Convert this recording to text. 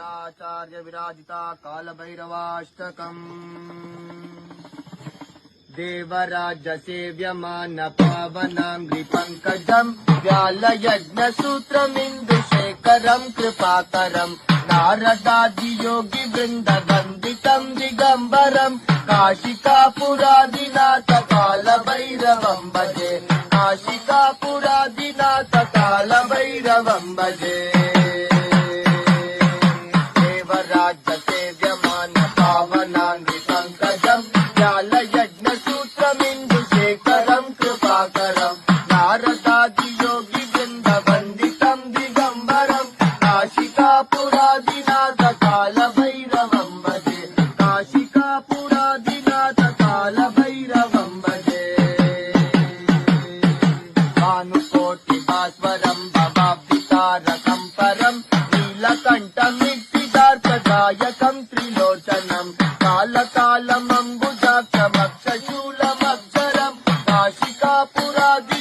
शंकराचार्य विराजिता कालभैरवाष्टकम् देवराज सेव्यमान पावनांग्रि पंकजम् व्यालयज्ञसूत्रमिन्दुशेखरम् कृपाकरम् नारदादि योगी वृंद वन्दितम् दिगम्बरम् काशिकापुरादिनाथ कालभैरवम् भजे काशिकापुरादिनाथ कालभैरवम् भजे देवराज सेव्यमान पावनांग्रि पंकजम् व्यालयज्ञसूत्रमिन्दुशेखरम् कृपाकरम् नारदादि योगी वृंद वन्दितम् दिगम्बरम् काशिकापुरादिनाथ कालभैरवम् भजे काशिकापुरादिनाथ कालभैरवम् भजे भानुकोटि भास्वरम् भवाब्धितारकम् परम् नीलकण्ठमित्तिदार्कदायकम् त्रिलोचनम् कालकालमम्बुजाक्षमक्षशूलमक्षरम् काशिकापुरादि